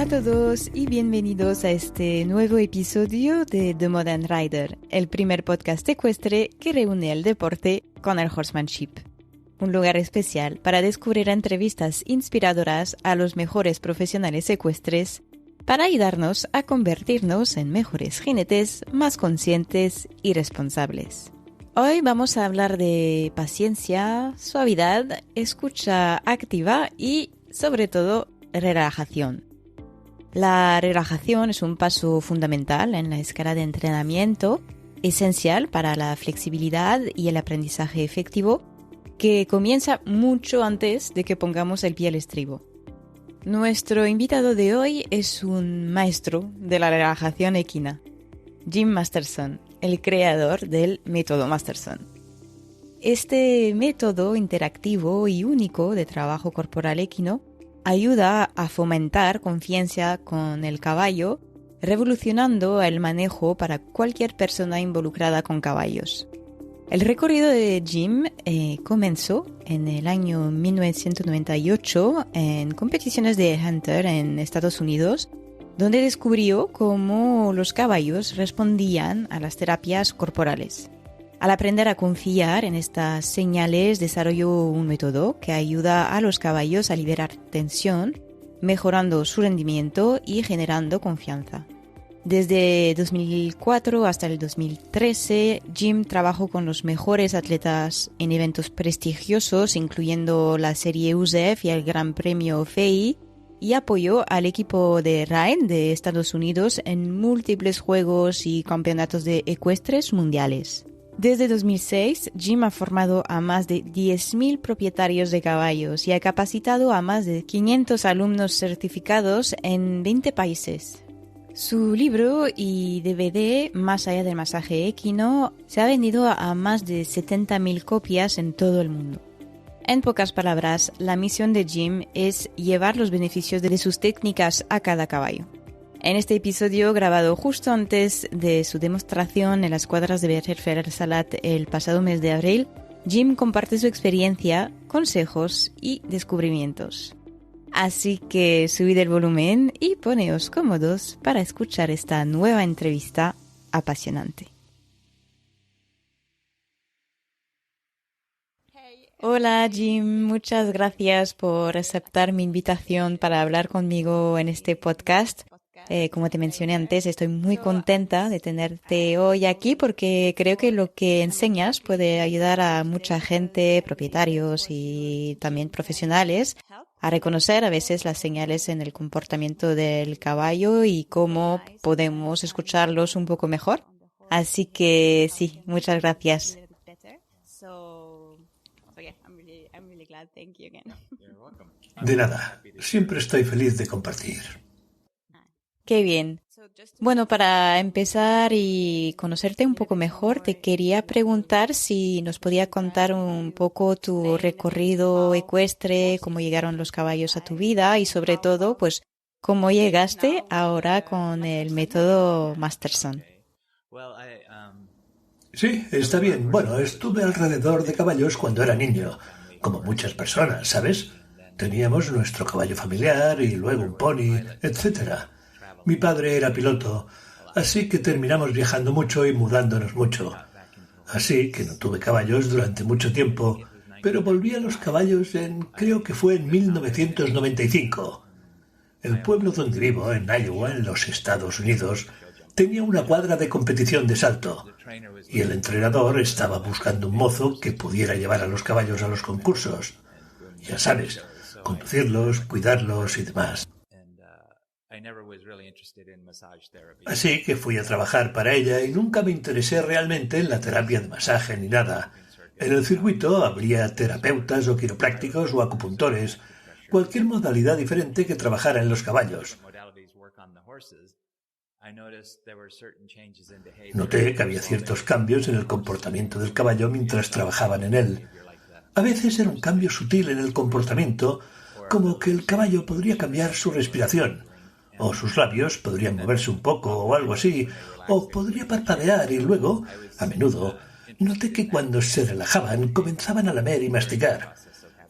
a todos y bienvenidos a este nuevo episodio de The Modern Rider, el primer podcast ecuestre que reúne el deporte con el horsemanship. Un lugar especial para descubrir entrevistas inspiradoras a los mejores profesionales ecuestres para ayudarnos a convertirnos en mejores jinetes más conscientes y responsables. Hoy vamos a hablar de paciencia, suavidad, escucha activa y, sobre todo, relajación. La relajación es un paso fundamental en la escala de entrenamiento, esencial para la flexibilidad y el aprendizaje efectivo, que comienza mucho antes de que pongamos el pie al estribo. Nuestro invitado de hoy es un maestro de la relajación equina, Jim Masterson, el creador del método Masterson. Este método interactivo y único de trabajo corporal equino ayuda a fomentar confianza con el caballo, revolucionando el manejo para cualquier persona involucrada con caballos. El recorrido de Jim comenzó en el año 1998 en competiciones de Hunter en Estados Unidos, donde descubrió cómo los caballos respondían a las terapias corporales. Al aprender a confiar en estas señales, desarrolló un método que ayuda a los caballos a liberar tensión, mejorando su rendimiento y generando confianza. Desde 2004 hasta el 2013, Jim trabajó con los mejores atletas en eventos prestigiosos, incluyendo la serie USEF y el Gran Premio FEI, y apoyó al equipo de Ryan de Estados Unidos en múltiples juegos y campeonatos de ecuestres mundiales. Desde 2006, Jim ha formado a más de 10.000 propietarios de caballos y ha capacitado a más de 500 alumnos certificados en 20 países. Su libro y DVD, Más allá del masaje equino, se ha vendido a más de 70.000 copias en todo el mundo. En pocas palabras, la misión de Jim es llevar los beneficios de sus técnicas a cada caballo. En este episodio, grabado justo antes de su demostración en las cuadras de Berger Salat el pasado mes de abril, Jim comparte su experiencia, consejos y descubrimientos. Así que subid el volumen y poneos cómodos para escuchar esta nueva entrevista apasionante. Hola Jim, muchas gracias por aceptar mi invitación para hablar conmigo en este podcast. Como te mencioné antes, estoy muy contenta de tenerte hoy aquí porque creo que lo que enseñas puede ayudar a mucha gente, propietarios y también profesionales, a reconocer a veces las señales en el comportamiento del caballo y cómo podemos escucharlos un poco mejor. Así que sí, muchas gracias. De nada, siempre estoy feliz de compartir. Qué bien. Bueno, para empezar y conocerte un poco mejor, te quería preguntar si nos podía contar un poco tu recorrido ecuestre, cómo llegaron los caballos a tu vida y sobre todo, pues, cómo llegaste ahora con el método Masterson. Sí, está bien. Bueno, estuve alrededor de caballos cuando era niño, como muchas personas, ¿sabes? Teníamos nuestro caballo familiar y luego un pony, etcétera. Mi padre era piloto, así que terminamos viajando mucho y mudándonos mucho. Así que no tuve caballos durante mucho tiempo, pero volví a los caballos creo que fue en 1995. El pueblo donde vivo, en Iowa, en los Estados Unidos, tenía una cuadra de competición de salto, y el entrenador estaba buscando un mozo que pudiera llevar a los caballos a los concursos. Ya sabes, conducirlos, cuidarlos y demás. Así que fui a trabajar para ella y nunca me interesé realmente en la terapia de masaje ni nada. En el circuito habría terapeutas o quiroprácticos o acupuntores, cualquier modalidad diferente que trabajara en los caballos. Noté que había ciertos cambios en el comportamiento del caballo mientras trabajaban en él. A veces era un cambio sutil en el comportamiento, como que el caballo podría cambiar su respiración, o sus labios podrían moverse un poco o algo así, o podría parpadear y luego, a menudo, noté que cuando se relajaban comenzaban a lamer y masticar.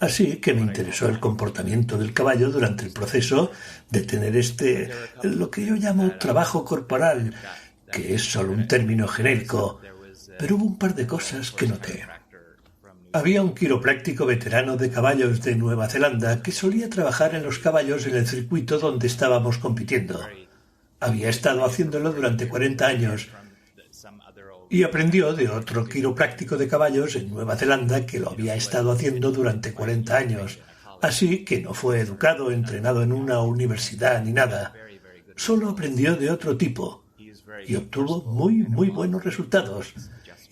Así que me interesó el comportamiento del caballo durante el proceso de tener lo que yo llamo trabajo corporal, que es solo un término genérico, pero hubo un par de cosas que noté. Había un quiropráctico veterano de caballos de Nueva Zelanda que solía trabajar en los caballos en el circuito donde estábamos compitiendo. Había estado haciéndolo durante 40 años y aprendió de otro quiropráctico de caballos en Nueva Zelanda que lo había estado haciendo durante 40 años. Así que no fue educado, entrenado en una universidad ni nada. Solo aprendió de otro tipo y obtuvo muy buenos resultados.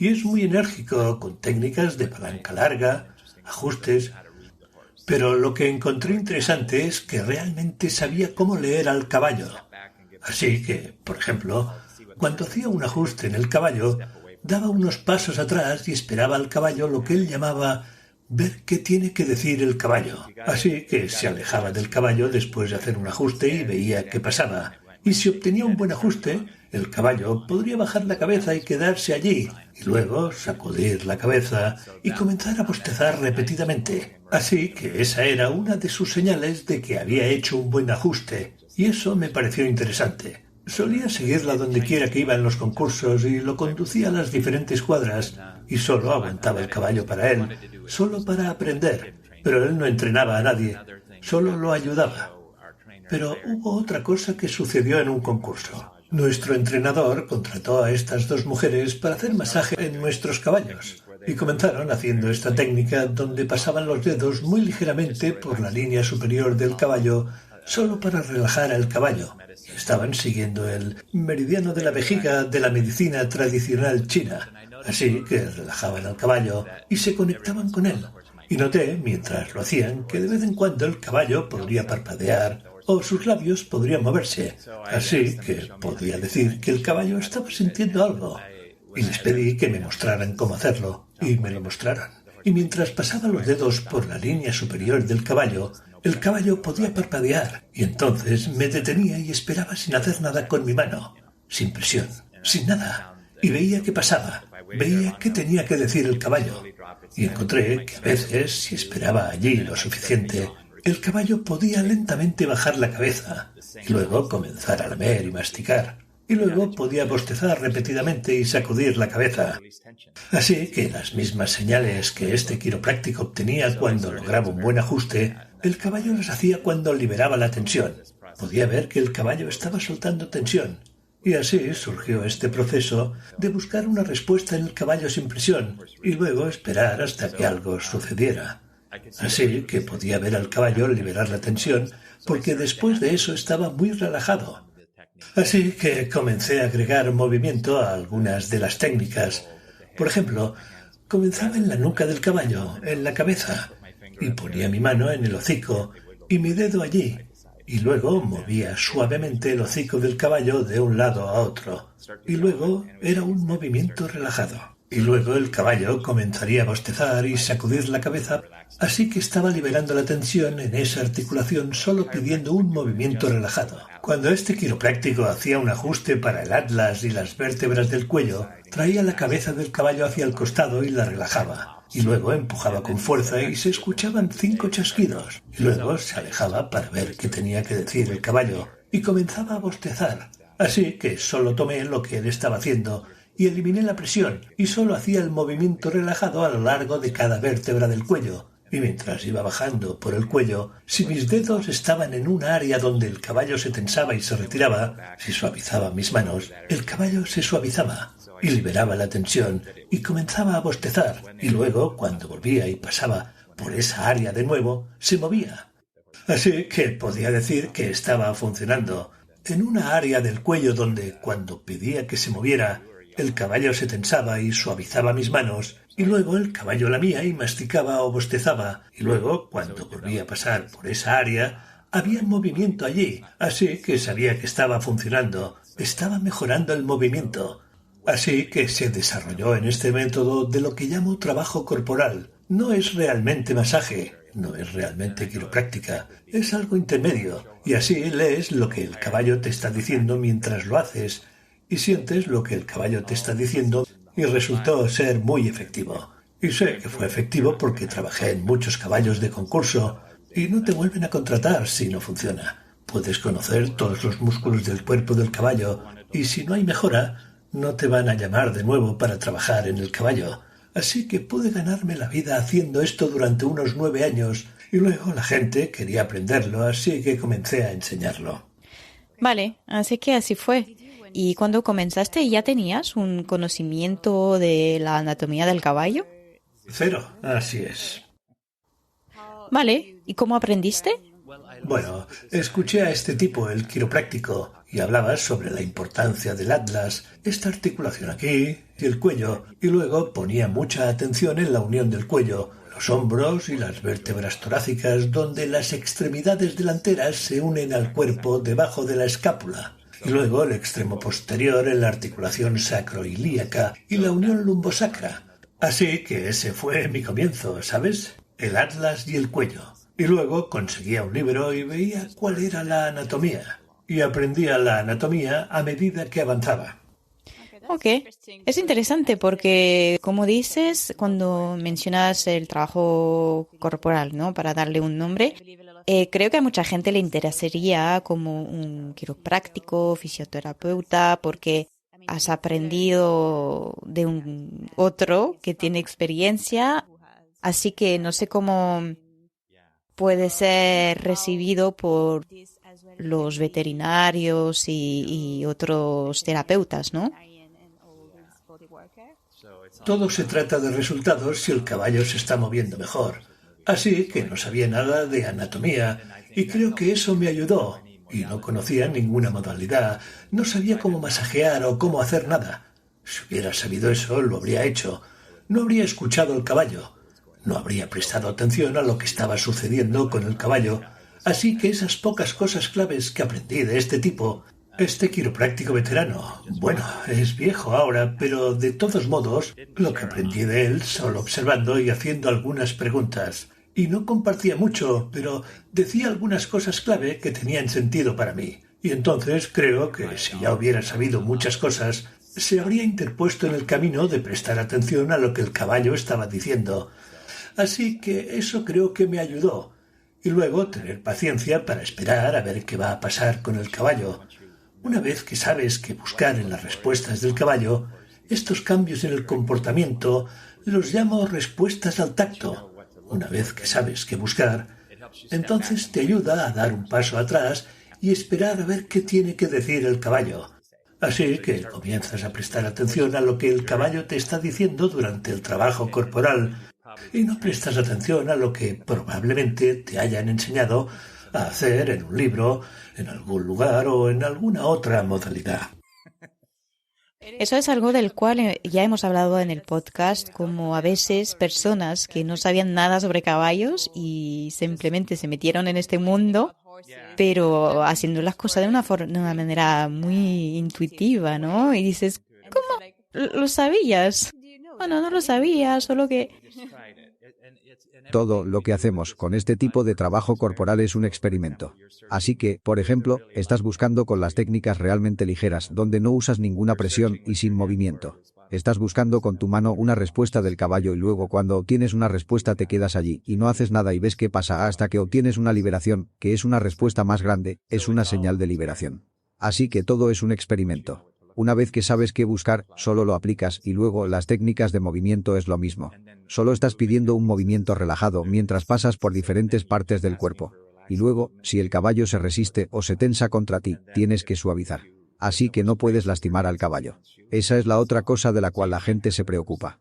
Y es muy enérgico, con técnicas de palanca larga, ajustes. Pero lo que encontré interesante es que realmente sabía cómo leer al caballo. Así que, por ejemplo, cuando hacía un ajuste en el caballo, daba unos pasos atrás y esperaba al caballo lo que él llamaba ver qué tiene que decir el caballo. Así que se alejaba del caballo después de hacer un ajuste y veía qué pasaba. Y si obtenía un buen ajuste, el caballo podría bajar la cabeza y quedarse allí, y luego sacudir la cabeza y comenzar a bostezar repetidamente. Así que esa era una de sus señales de que había hecho un buen ajuste, y eso me pareció interesante. Solía seguirla donde quiera que iba en los concursos y lo conducía a las diferentes cuadras, y solo aguantaba el caballo para él, solo para aprender. Pero él no entrenaba a nadie, solo lo ayudaba. Pero hubo otra cosa que sucedió en un concurso. Nuestro entrenador contrató a estas dos mujeres para hacer masaje en nuestros caballos y comenzaron haciendo esta técnica donde pasaban los dedos muy ligeramente por la línea superior del caballo solo para relajar al caballo. Estaban siguiendo el meridiano de la vejiga de la medicina tradicional china, así que relajaban al caballo y se conectaban con él. Y noté, mientras lo hacían, que de vez en cuando el caballo podría parpadear o sus labios podrían moverse, así que podía decir que el caballo estaba sintiendo algo. Y les pedí que me mostraran cómo hacerlo, y me lo mostraron. Y mientras pasaba los dedos por la línea superior del caballo, el caballo podía parpadear, y entonces me detenía y esperaba sin hacer nada con mi mano, sin presión, sin nada, y veía qué pasaba, veía qué tenía que decir el caballo. Y encontré que a veces, si esperaba allí lo suficiente, el caballo podía lentamente bajar la cabeza y luego comenzar a lamer y masticar. Y luego podía bostezar repetidamente y sacudir la cabeza. Así que las mismas señales que este quiropráctico obtenía cuando lograba un buen ajuste, el caballo las hacía cuando liberaba la tensión. Podía ver que el caballo estaba soltando tensión. Y así surgió este proceso de buscar una respuesta en el caballo sin presión y luego esperar hasta que algo sucediera. Así que podía ver al caballo liberar la tensión porque después de eso estaba muy relajado. Así que comencé a agregar movimiento a algunas de las técnicas. Por ejemplo, comenzaba en la nuca del caballo, en la cabeza, y ponía mi mano en el hocico y mi dedo allí, y luego movía suavemente el hocico del caballo de un lado a otro, y luego era un movimiento relajado. Y luego el caballo comenzaría a bostezar y sacudir la cabeza, así que estaba liberando la tensión en esa articulación solo pidiendo un movimiento relajado. Cuando este quiropráctico hacía un ajuste para el atlas y las vértebras del cuello, traía la cabeza del caballo hacia el costado y la relajaba. Y luego empujaba con fuerza y se escuchaban 5 chasquidos. Y luego se alejaba para ver qué tenía que decir el caballo y comenzaba a bostezar. Así que solo tomé lo que él estaba haciendo y eliminé la presión y solo hacía el movimiento relajado a lo largo de cada vértebra del cuello. Y mientras iba bajando por el cuello, si mis dedos estaban en un área donde el caballo se tensaba y se retiraba, si suavizaba mis manos, el caballo se suavizaba y liberaba la tensión y comenzaba a bostezar. Y luego, cuando volvía y pasaba por esa área de nuevo, se movía. Así que podía decir que estaba funcionando. En una área del cuello donde, cuando pedía que se moviera, el caballo se tensaba y suavizaba mis manos, y luego el caballo lamía y masticaba o bostezaba, y luego, cuando volvía a pasar por esa área, había movimiento allí, así que sabía que estaba funcionando, estaba mejorando el movimiento. Así que se desarrolló en este método de lo que llamo trabajo corporal. No es realmente masaje, no es realmente quiropráctica, es algo intermedio, y así lees lo que el caballo te está diciendo mientras lo haces, y sientes lo que el caballo te está diciendo y resultó ser muy efectivo. Y sé que fue efectivo porque trabajé en muchos caballos de concurso y no te vuelven a contratar si no funciona. Puedes conocer todos los músculos del cuerpo del caballo y si no hay mejora, no te van a llamar de nuevo para trabajar en el caballo. Así que pude ganarme la vida haciendo esto durante unos 9 años y luego la gente quería aprenderlo, así que comencé a enseñarlo. Vale, así que así fue. ¿Y cuando comenzaste ya tenías un conocimiento de la anatomía del caballo? 0, así es. Vale, ¿y cómo aprendiste? Bueno, escuché a este tipo, el quiropráctico, y hablaba sobre la importancia del atlas, esta articulación aquí y el cuello, y luego ponía mucha atención en la unión del cuello, los hombros y las vértebras torácicas, donde las extremidades delanteras se unen al cuerpo debajo de la escápula, y luego el extremo posterior en la articulación sacroilíaca y la unión lumbosacra. Así que ese fue mi comienzo, ¿sabes? El atlas y el cuello. Y luego conseguía un libro y veía cuál era la anatomía. Y aprendía la anatomía a medida que avanzaba. Ok, es interesante porque, como dices, cuando mencionas el trabajo corporal, ¿no? Para darle un nombre, creo que a mucha gente le interesaría como un quiropráctico, fisioterapeuta, porque has aprendido de un otro que tiene experiencia, así que no sé cómo puede ser recibido por los veterinarios y otros terapeutas, ¿no? Todo se trata de resultados si el caballo se está moviendo mejor. Así que no sabía nada de anatomía y creo que eso me ayudó. Y no conocía ninguna modalidad, no sabía cómo masajear o cómo hacer nada. Si hubiera sabido eso, lo habría hecho. No habría escuchado al caballo. No habría prestado atención a lo que estaba sucediendo con el caballo. Así que esas pocas cosas claves que aprendí de este tipo, este quiropráctico veterano, bueno, es viejo ahora, pero de todos modos, lo que aprendí de él solo observando y haciendo algunas preguntas. Y no compartía mucho, pero decía algunas cosas clave que tenían sentido para mí. Y entonces creo que si ya hubiera sabido muchas cosas, se habría interpuesto en el camino de prestar atención a lo que el caballo estaba diciendo. Así que eso creo que me ayudó. Y luego tener paciencia para esperar a ver qué va a pasar con el caballo. Una vez que sabes qué buscar en las respuestas del caballo, estos cambios en el comportamiento los llamo respuestas al tacto. Una vez que sabes qué buscar, entonces te ayuda a dar un paso atrás y esperar a ver qué tiene que decir el caballo. Así que comienzas a prestar atención a lo que el caballo te está diciendo durante el trabajo corporal y no prestas atención a lo que probablemente te hayan enseñado a hacer en un libro, en algún lugar o en alguna otra modalidad. Eso es algo del cual ya hemos hablado en el podcast, como a veces personas que no sabían nada sobre caballos y simplemente se metieron en este mundo, pero haciendo las cosas de una manera muy intuitiva, ¿no? Y dices, ¿cómo lo sabías? Bueno, no lo sabía, solo que... Todo lo que hacemos con este tipo de trabajo corporal es un experimento. Así que, por ejemplo, estás buscando con las técnicas realmente ligeras, donde no usas ninguna presión y sin movimiento. Estás buscando con tu mano una respuesta del caballo y luego cuando obtienes una respuesta te quedas allí y no haces nada y ves qué pasa hasta que obtienes una liberación, que es una respuesta más grande, es una señal de liberación. Así que todo es un experimento. Una vez que sabes qué buscar, solo lo aplicas y luego las técnicas de movimiento es lo mismo. Solo estás pidiendo un movimiento relajado mientras pasas por diferentes partes del cuerpo. Y luego, si el caballo se resiste o se tensa contra ti, tienes que suavizar. Así que no puedes lastimar al caballo. Esa es la otra cosa de la cual la gente se preocupa.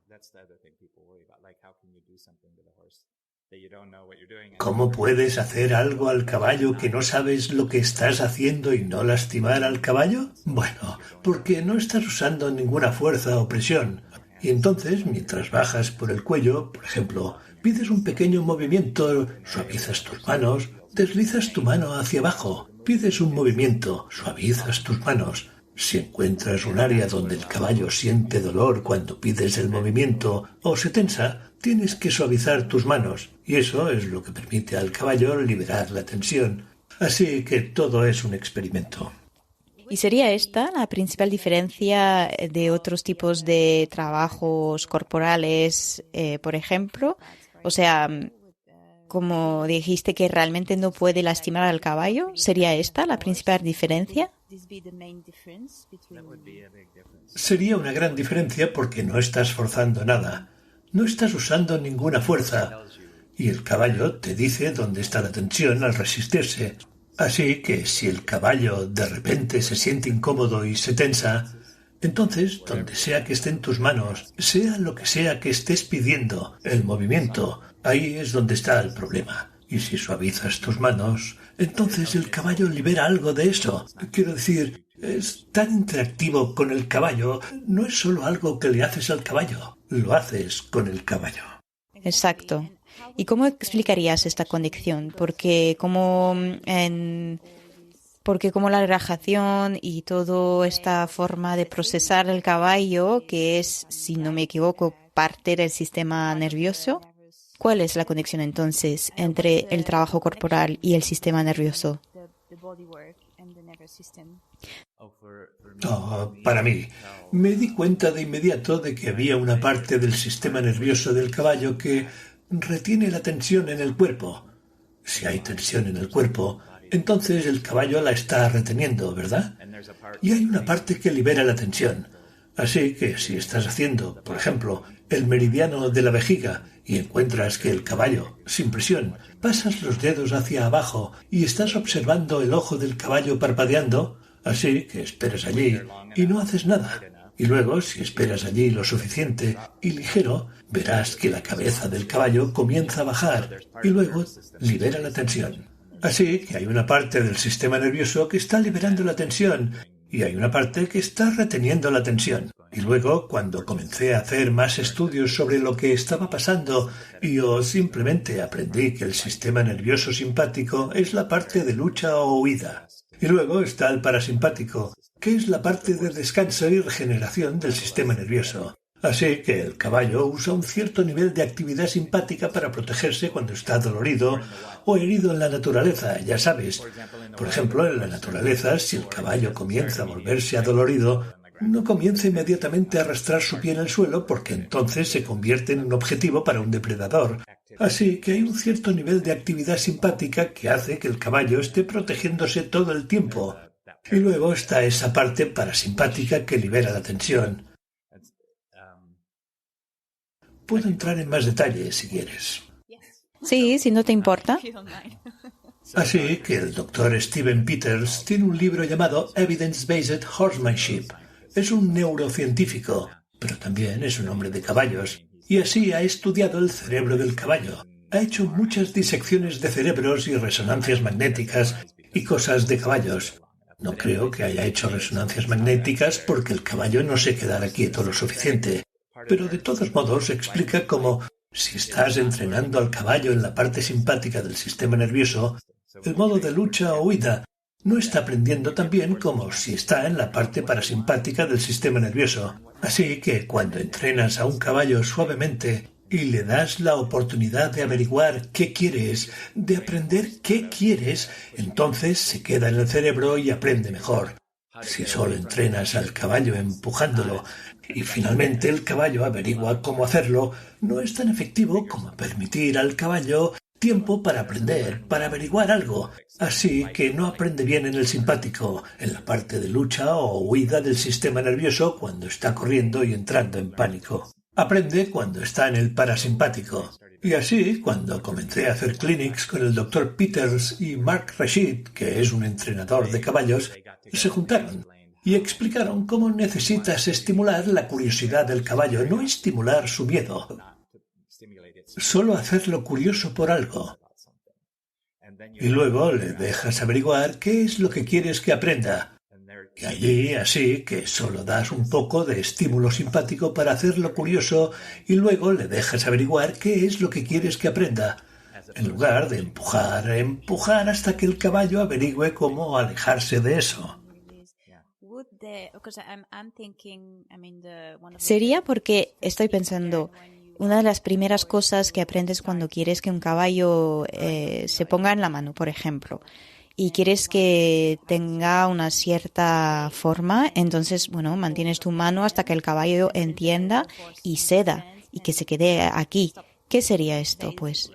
¿Cómo puedes hacer algo al caballo que no sabes lo que estás haciendo y no lastimar al caballo? Bueno, porque no estás usando ninguna fuerza o presión. Y entonces, mientras bajas por el cuello, por ejemplo, pides un pequeño movimiento, suavizas tus manos, deslizas tu mano hacia abajo, pides un movimiento, suavizas tus manos. Si encuentras un área donde el caballo siente dolor cuando pides el movimiento o se tensa, tienes que suavizar tus manos, y eso es lo que permite al caballo liberar la tensión. Así que todo es un experimento. ¿Y sería esta la principal diferencia de otros tipos de trabajos corporales, por ejemplo? O sea, como dijiste que realmente no puede lastimar al caballo, ¿sería esta la principal diferencia? Sería una gran diferencia porque no estás forzando nada, no estás usando ninguna fuerza y el caballo te dice dónde está la tensión al resistirse. Así que si el caballo de repente se siente incómodo y se tensa, entonces donde sea que esté en tus manos, sea lo que sea que estés pidiendo, el movimiento, ahí es donde está el problema. Y si suavizas tus manos, entonces el caballo libera algo de eso. Quiero decir, es tan interactivo con el caballo, no es solo algo que le haces al caballo, lo haces con el caballo. Exacto. ¿Y cómo explicarías esta conexión? Porque como la relajación y toda esta forma de procesar el caballo, que es, si no me equivoco, parte del sistema nervioso, ¿cuál es la conexión entonces entre el trabajo corporal y el sistema nervioso? Para mí, me di cuenta de inmediato de que había una parte del sistema nervioso del caballo que retiene la tensión en el cuerpo. Si hay tensión en el cuerpo, entonces el caballo la está reteniendo, ¿verdad? Y hay una parte que libera la tensión. Así que si estás haciendo, por ejemplo, el meridiano de la vejiga y encuentras que el caballo, sin presión, pasas los dedos hacia abajo y estás observando el ojo del caballo parpadeando, así que esperas allí y no haces nada. Y luego, si esperas allí lo suficiente y ligero, verás que la cabeza del caballo comienza a bajar y luego libera la tensión. Así que hay una parte del sistema nervioso que está liberando la tensión y hay una parte que está reteniendo la tensión. Y luego, cuando comencé a hacer más estudios sobre lo que estaba pasando, yo simplemente aprendí que el sistema nervioso simpático es la parte de lucha o huida. Y luego está el parasimpático, que es la parte de descanso y regeneración del sistema nervioso. Así que el caballo usa un cierto nivel de actividad simpática para protegerse cuando está dolorido o herido en la naturaleza, ya sabes. Por ejemplo, en la naturaleza, si el caballo comienza a volverse adolorido, no comienza inmediatamente a arrastrar su pie en el suelo porque entonces se convierte en un objetivo para un depredador. Así que hay un cierto nivel de actividad simpática que hace que el caballo esté protegiéndose todo el tiempo. Y luego está esa parte parasimpática que libera la tensión. Puedo entrar en más detalles si quieres. Sí, si no te importa. Así que el doctor Steven Peters tiene un libro llamado Evidence-Based Horsemanship. Es un neurocientífico, pero también es un hombre de caballos, y así ha estudiado el cerebro del caballo. Ha hecho muchas disecciones de cerebros y resonancias magnéticas y cosas de caballos. No creo que haya hecho resonancias magnéticas porque el caballo no se quedara quieto lo suficiente. Pero de todos modos explica cómo, si estás entrenando al caballo en la parte simpática del sistema nervioso, el modo de lucha o huida no está aprendiendo tan bien como si está en la parte parasimpática del sistema nervioso. Así que cuando entrenas a un caballo suavemente y le das la oportunidad de averiguar qué quieres, de aprender qué quieres, entonces se queda en el cerebro y aprende mejor. Si solo entrenas al caballo empujándolo y finalmente el caballo averigua cómo hacerlo, no es tan efectivo como permitir al caballo tiempo para aprender, para averiguar algo. Así que no aprende bien en el simpático, en la parte de lucha o huida del sistema nervioso cuando está corriendo y entrando en pánico. Aprende cuando está en el parasimpático. Y así, cuando comencé a hacer clinics con el Dr. Peters y Mark Rashid, que es un entrenador de caballos, se juntaron y explicaron cómo necesitas estimular la curiosidad del caballo, no estimular su miedo. Solo hacerlo curioso por algo. Y luego le dejas averiguar qué es lo que quieres que aprenda. Y allí, así que solo das un poco de estímulo simpático para hacerlo curioso y luego le dejas averiguar qué es lo que quieres que aprenda. En lugar de empujar hasta que el caballo averigüe cómo alejarse de eso. Sería porque estoy pensando, una de las primeras cosas que aprendes cuando quieres que un caballo se ponga en la mano, por ejemplo, y quieres que tenga una cierta forma, entonces, bueno, mantienes tu mano hasta que el caballo entienda y ceda y que se quede aquí. ¿Qué sería esto, pues?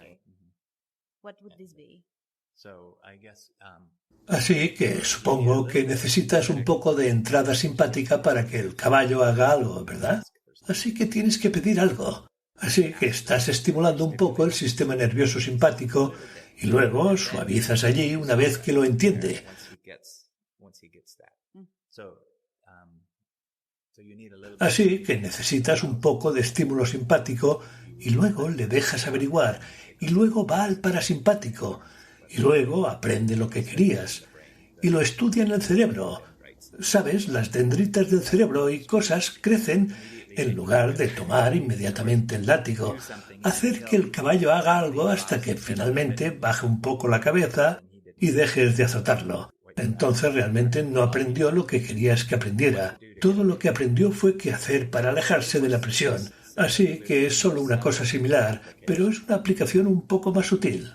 Así que supongo que necesitas un poco de entrada simpática para que el caballo haga algo, ¿verdad? Así que tienes que pedir algo. Así que estás estimulando un poco el sistema nervioso simpático y luego suavizas allí una vez que lo entiende. Así que necesitas un poco de estímulo simpático y luego le dejas averiguar y luego va al parasimpático y luego aprende lo que querías y lo estudia en el cerebro. ¿Sabes? Las dendritas del cerebro y cosas crecen en lugar de tomar inmediatamente el látigo, hacer que el caballo haga algo hasta que finalmente baje un poco la cabeza y dejes de azotarlo. Entonces realmente no aprendió lo que querías que aprendiera. Todo lo que aprendió fue qué hacer para alejarse de la presión. Así que es solo una cosa similar, pero es una aplicación un poco más sutil.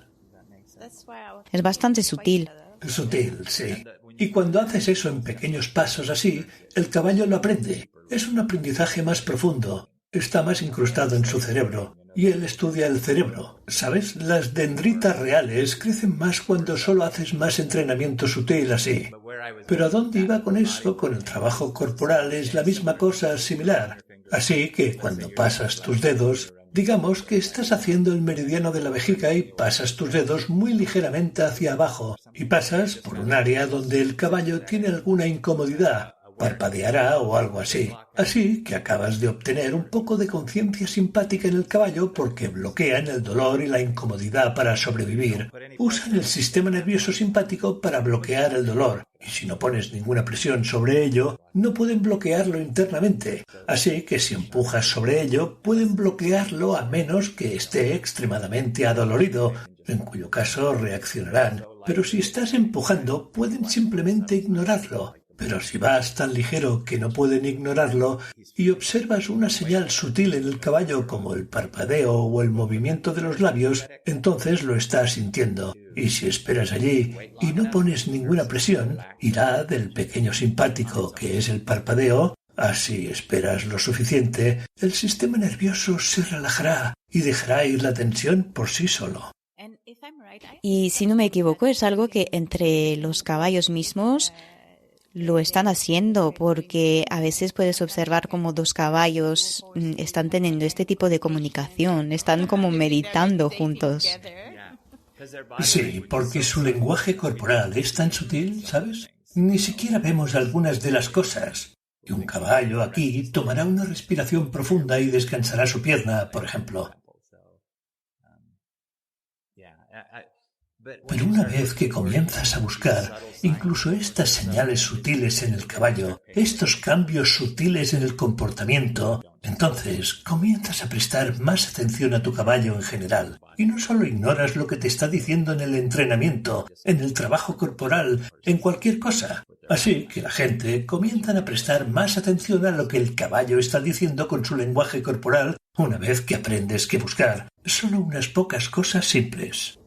Es bastante sutil. Sutil, sí. Y cuando haces eso en pequeños pasos así, el caballo lo aprende. Es un aprendizaje más profundo. Está más incrustado en su cerebro. Y él estudia el cerebro. ¿Sabes? Las dendritas reales crecen más cuando solo haces más entrenamiento sutil así. Pero ¿a dónde iba con eso? Con el trabajo corporal es la misma cosa similar. Así que cuando pasas tus dedos, digamos que estás haciendo el meridiano de la vejiga y pasas tus dedos muy ligeramente hacia abajo y pasas por un área donde el caballo tiene alguna incomodidad. Parpadeará o algo así. Así que acabas de obtener un poco de conciencia simpática en el caballo porque bloquean el dolor y la incomodidad para sobrevivir. Usan el sistema nervioso simpático para bloquear el dolor. Y si no pones ninguna presión sobre ello, no pueden bloquearlo internamente. Así que si empujas sobre ello, pueden bloquearlo a menos que esté extremadamente adolorido, en cuyo caso reaccionarán. Pero si estás empujando, pueden simplemente ignorarlo. Pero si vas tan ligero que no pueden ignorarlo y observas una señal sutil en el caballo como el parpadeo o el movimiento de los labios, entonces lo estás sintiendo. Y si esperas allí y no pones ninguna presión, irá del pequeño simpático, que es el parpadeo, así esperas lo suficiente, el sistema nervioso se relajará y dejará ir la tensión por sí solo. Y si no me equivoco, es algo que entre los caballos mismos lo están haciendo, porque a veces puedes observar como dos caballos están teniendo este tipo de comunicación, están como meditando juntos. Sí, porque su lenguaje corporal es tan sutil, ¿sabes? Ni siquiera vemos algunas de las cosas. Y un caballo aquí tomará una respiración profunda y descansará su pierna, por ejemplo. Pero una vez que comienzas a buscar incluso estas señales sutiles en el caballo, estos cambios sutiles en el comportamiento, entonces comienzas a prestar más atención a tu caballo en general. Y no solo ignoras lo que te está diciendo en el entrenamiento, en el trabajo corporal, en cualquier cosa. Así que la gente comienza a prestar más atención a lo que el caballo está diciendo con su lenguaje corporal una vez que aprendes qué buscar. Solo unas pocas cosas simples.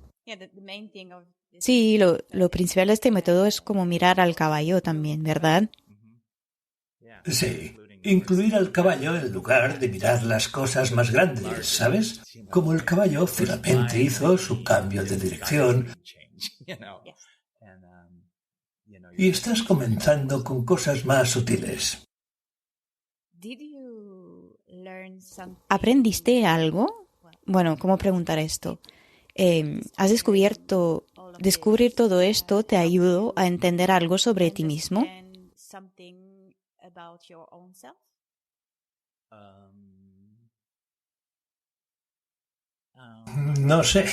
Sí, lo principal de este método es como mirar al caballo también, ¿verdad? Sí, incluir al caballo en lugar de mirar las cosas más grandes, ¿sabes? Como el caballo finalmente hizo su cambio de dirección. Y estás comenzando con cosas más sutiles. ¿Aprendiste algo? Bueno, ¿cómo preguntar esto? ¿Has descubierto, descubrir todo esto te ayudó a entender algo sobre ti mismo? No sé.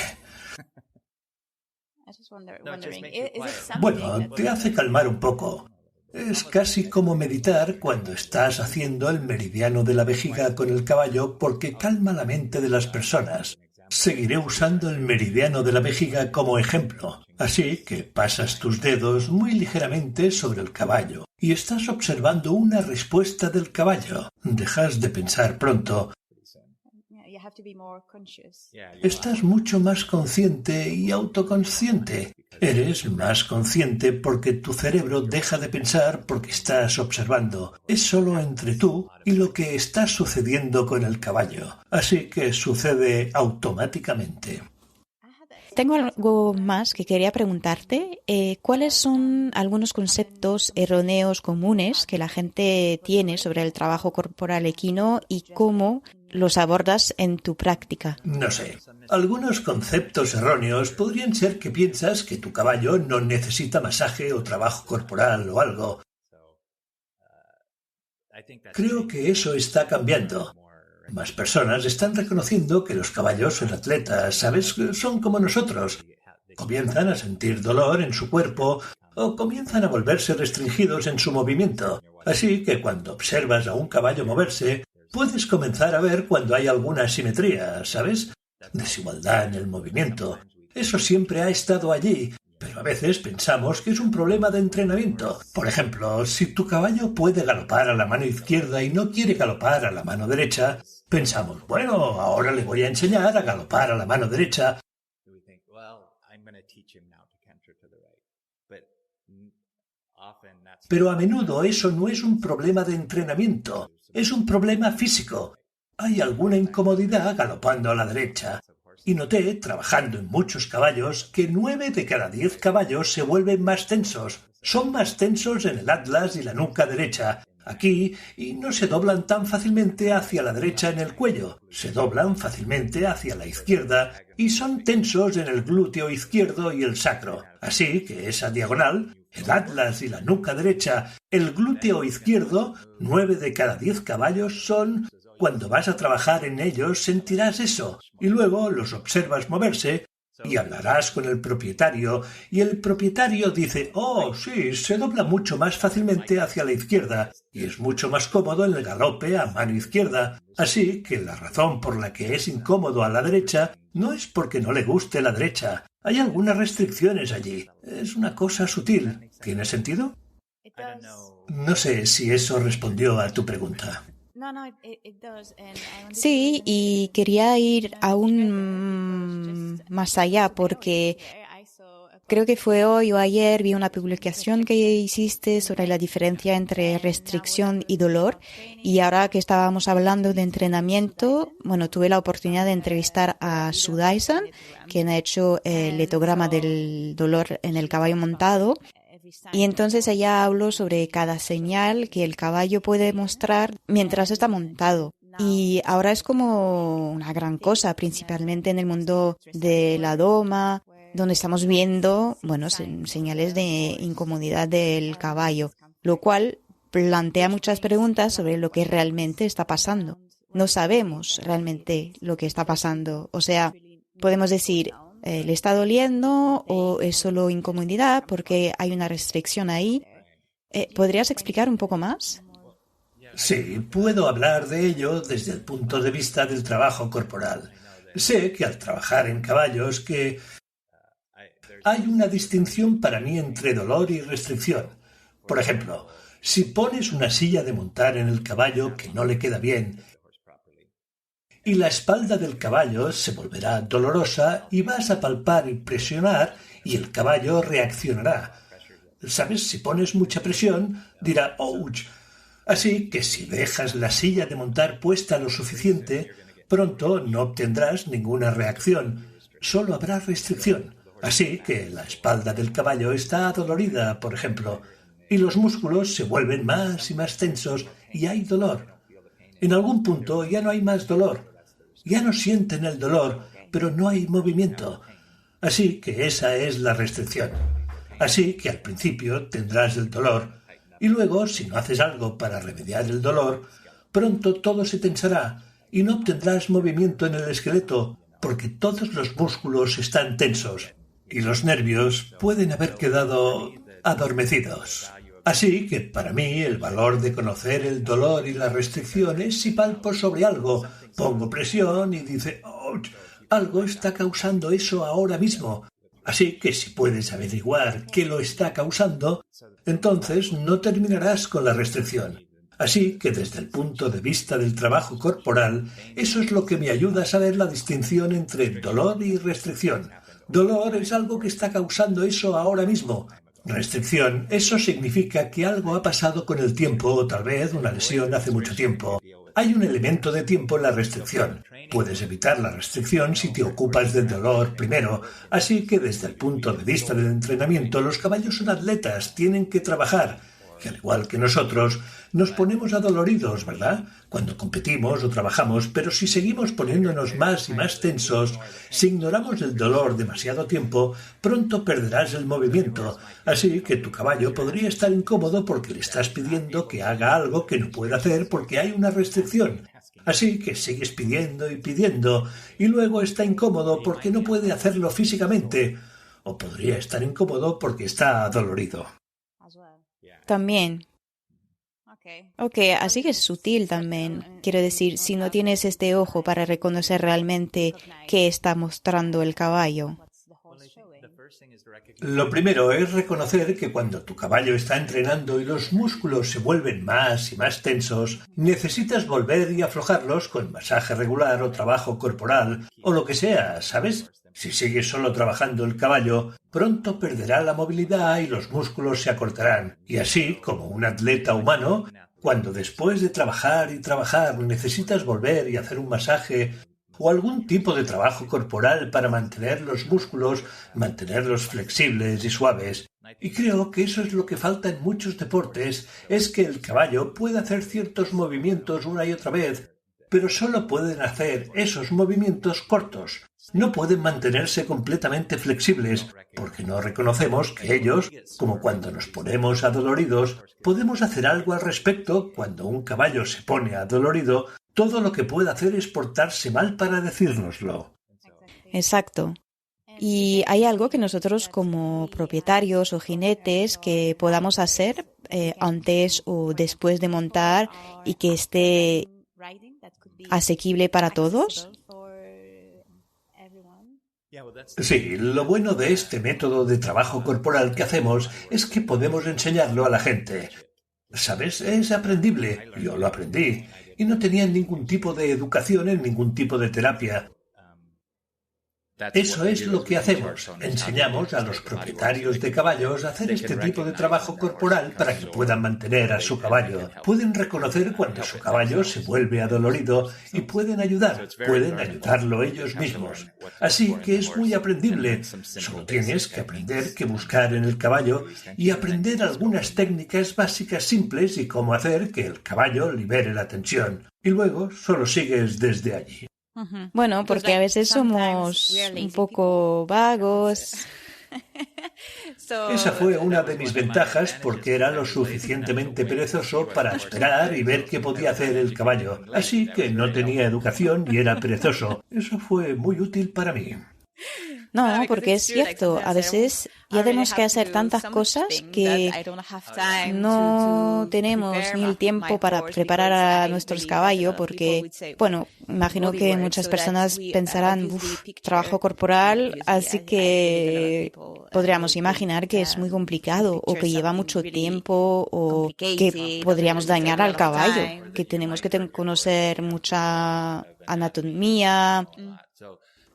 Bueno, te hace calmar un poco. Es casi como meditar cuando estás haciendo el meridiano de la vejiga con el caballo porque calma la mente de las personas. Seguiré usando el meridiano de la vejiga como ejemplo. Así que pasas tus dedos muy ligeramente sobre el caballo y estás observando una respuesta del caballo. Dejas de pensar pronto. Estás mucho más consciente y autoconsciente. Eres más consciente porque tu cerebro deja de pensar porque estás observando. Es solo entre tú y lo que está sucediendo con el caballo. Así que sucede automáticamente. Tengo algo más que quería preguntarte. ¿Cuáles son algunos conceptos erróneos comunes que la gente tiene sobre el trabajo corporal equino y cómo los abordas en tu práctica? No sé. Algunos conceptos erróneos podrían ser que piensas que tu caballo no necesita masaje o trabajo corporal o algo. Creo que eso está cambiando. Más personas están reconociendo que los caballos son atletas, ¿sabes? Son como nosotros. Comienzan a sentir dolor en su cuerpo o comienzan a volverse restringidos en su movimiento. Así que cuando observas a un caballo moverse, puedes comenzar a ver cuando hay alguna asimetría, ¿sabes? Desigualdad en el movimiento. Eso siempre ha estado allí, pero a veces pensamos que es un problema de entrenamiento. Por ejemplo, si tu caballo puede galopar a la mano izquierda y no quiere galopar a la mano derecha, pensamos, bueno, ahora le voy a enseñar a galopar a la mano derecha. Pero a menudo eso no es un problema de entrenamiento, es un problema físico. Hay alguna incomodidad galopando a la derecha. Y noté, trabajando en muchos caballos, que 9 de cada 10 caballos se vuelven más tensos. Son más tensos en el atlas y la nuca derecha, aquí, y no se doblan tan fácilmente hacia la derecha en el cuello. Se doblan fácilmente hacia la izquierda y son tensos en el glúteo izquierdo y el sacro. Así que esa diagonal, el atlas y la nuca derecha, el glúteo izquierdo, 9 de cada 10 caballos son... Cuando vas a trabajar en ellos sentirás eso, y luego los observas moverse, y hablarás con el propietario, y el propietario dice, oh, sí, se dobla mucho más fácilmente hacia la izquierda, y es mucho más cómodo en el galope a mano izquierda. Así que la razón por la que es incómodo a la derecha no es porque no le guste la derecha. Hay algunas restricciones allí. Es una cosa sutil. ¿Tiene sentido? No sé si eso respondió a tu pregunta. Sí, y quería ir aún más allá porque creo que fue hoy o ayer vi una publicación que hiciste sobre la diferencia entre restricción y dolor, y ahora que estábamos hablando de entrenamiento, bueno, tuve la oportunidad de entrevistar a Sue Dyson, quien ha hecho el etograma del dolor en el caballo montado. Y entonces ella habló sobre cada señal que el caballo puede mostrar mientras está montado. Y ahora es como una gran cosa, principalmente en el mundo de la doma, donde estamos viendo, bueno, señales de incomodidad del caballo, lo cual plantea muchas preguntas sobre lo que realmente está pasando. No sabemos realmente lo que está pasando. O sea, podemos decir... ¿le está doliendo o es solo incomodidad porque hay una restricción ahí? ¿Podrías explicar un poco más? Sí, puedo hablar de ello desde el punto de vista del trabajo corporal. Sé que al trabajar en caballos que hay una distinción para mí entre dolor y restricción. Por ejemplo, si pones una silla de montar en el caballo que no le queda bien, y la espalda del caballo se volverá dolorosa y vas a palpar y presionar y el caballo reaccionará. ¿Sabes? Si pones mucha presión, dirá «ouch». Así que si dejas la silla de montar puesta lo suficiente, pronto no obtendrás ninguna reacción, solo habrá restricción. Así que la espalda del caballo está adolorida, por ejemplo, y los músculos se vuelven más y más tensos y hay dolor. En algún punto ya no hay más dolor. Ya no sienten el dolor, pero no hay movimiento. Así que esa es la restricción. Así que al principio tendrás el dolor, y luego, si no haces algo para remediar el dolor, pronto todo se tensará y no obtendrás movimiento en el esqueleto, porque todos los músculos están tensos, y los nervios pueden haber quedado adormecidos. Así que para mí el valor de conocer el dolor y la restricción es si palpo sobre algo, pongo presión y dice «ouch», algo está causando eso ahora mismo. Así que si puedes averiguar qué lo está causando, entonces no terminarás con la restricción. Así que desde el punto de vista del trabajo corporal, eso es lo que me ayuda a saber la distinción entre dolor y restricción. Dolor es algo que está causando eso ahora mismo. Restricción, eso significa que algo ha pasado con el tiempo o tal vez una lesión hace mucho tiempo. Hay un elemento de tiempo en la restricción. Puedes evitar la restricción si te ocupas del dolor primero. Así que desde el punto de vista del entrenamiento, los caballos son atletas, tienen que trabajar. Que al igual que nosotros, nos ponemos adoloridos, ¿verdad? Cuando competimos o trabajamos, pero si seguimos poniéndonos más y más tensos, si ignoramos el dolor demasiado tiempo, pronto perderás el movimiento. Así que tu caballo podría estar incómodo porque le estás pidiendo que haga algo que no puede hacer porque hay una restricción. Así que sigues pidiendo y luego está incómodo porque no puede hacerlo físicamente. O podría estar incómodo porque está adolorido. También. Ok, así que es sutil también. Quiero decir, si no tienes este ojo para reconocer realmente qué está mostrando el caballo. Lo primero es reconocer que cuando tu caballo está entrenando y los músculos se vuelven más y más tensos, necesitas volver y aflojarlos con masaje regular o trabajo corporal o lo que sea, ¿sabes? Si sigues solo trabajando el caballo, pronto perderá la movilidad y los músculos se acortarán. Y así, como un atleta humano, cuando después de trabajar y trabajar necesitas volver y hacer un masaje o algún tipo de trabajo corporal para mantener los músculos, mantenerlos flexibles y suaves. Y creo que eso es lo que falta en muchos deportes, es que el caballo puede hacer ciertos movimientos una y otra vez, pero solo pueden hacer esos movimientos cortos. No pueden mantenerse completamente flexibles porque no reconocemos que ellos, como cuando nos ponemos adoloridos, podemos hacer algo al respecto. Cuando un caballo se pone adolorido, todo lo que puede hacer es portarse mal para decírnoslo. Exacto. ¿Y hay algo que nosotros como propietarios o jinetes que podamos hacer antes o después de montar y que esté asequible para todos? Sí, lo bueno de este método de trabajo corporal que hacemos es que podemos enseñarlo a la gente. ¿Sabes? Es aprendible. Yo lo aprendí. Y no tenía ningún tipo de educación en ningún tipo de terapia. Eso es lo que hacemos. Enseñamos a los propietarios de caballos a hacer este tipo de trabajo corporal para que puedan mantener a su caballo. Pueden reconocer cuando su caballo se vuelve adolorido y pueden ayudarlo ellos mismos. Así que es muy aprendible. Solo tienes que aprender qué buscar en el caballo y aprender algunas técnicas básicas simples y cómo hacer que el caballo libere la tensión. Y luego solo sigues desde allí. Bueno, porque a veces somos un poco vagos. Esa fue una de mis ventajas porque era lo suficientemente perezoso para esperar y ver qué podía hacer el caballo. Así que no tenía educación y era perezoso. Eso fue muy útil para mí. No, porque es cierto, a veces ya tenemos que hacer tantas cosas que no tenemos ni el tiempo para preparar a nuestros caballos porque, bueno, imagino que muchas personas pensarán, trabajo corporal, así que podríamos imaginar que es muy complicado o que lleva mucho tiempo o que podríamos dañar al caballo, que tenemos que conocer mucha anatomía.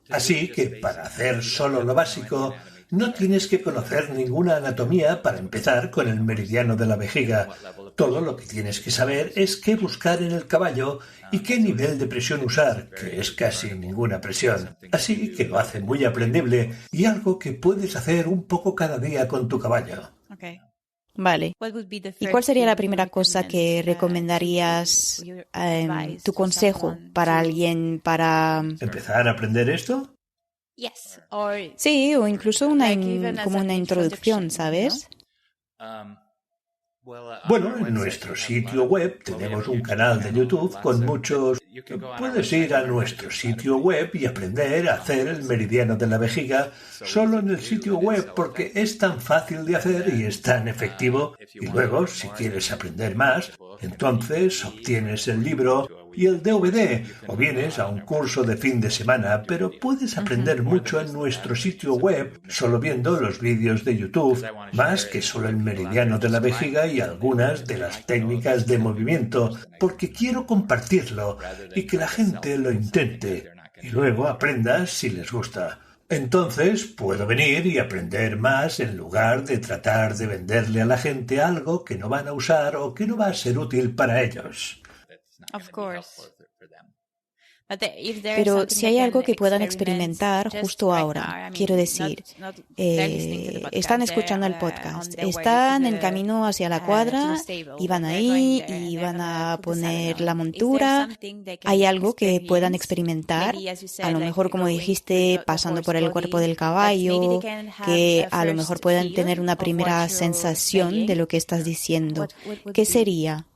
Así que para hacer solo lo básico, no tienes que conocer ninguna anatomía para empezar con el meridiano de la vejiga. Todo lo que tienes que saber es qué buscar en el caballo y qué nivel de presión usar, que es casi ninguna presión. Así que lo hace muy aprendible y algo que puedes hacer un poco cada día con tu caballo. Vale. ¿Y cuál sería la primera cosa que recomendarías, tu consejo para alguien para ¿Empezar a aprender esto? Sí, o incluso como una introducción, ¿sabes? Bueno, en nuestro sitio web tenemos un canal de YouTube con muchos... Puedes ir a nuestro sitio web y aprender a hacer el meridiano de la vejiga solo en el sitio web porque es tan fácil de hacer y es tan efectivo. Y luego, si quieres aprender más, entonces obtienes el libro y el DVD, o vienes a un curso de fin de semana, pero puedes aprender mucho en nuestro sitio web solo viendo los vídeos de YouTube, más que solo el meridiano de la vejiga y algunas de las técnicas de movimiento, porque quiero compartirlo y que la gente lo intente y luego aprendas si les gusta. Entonces puedo venir y aprender más en lugar de tratar de venderle a la gente algo que no van a usar o que no va a ser útil para ellos. Of course. Pero si hay algo que puedan experimentar justo ahora, quiero decir, están escuchando el podcast, están en camino hacia la cuadra y van ahí y van a poner la montura, ¿hay algo que puedan experimentar? A lo mejor, como dijiste, pasando por el cuerpo del caballo, que a lo mejor puedan tener una primera sensación de lo que estás diciendo. ¿Qué sería?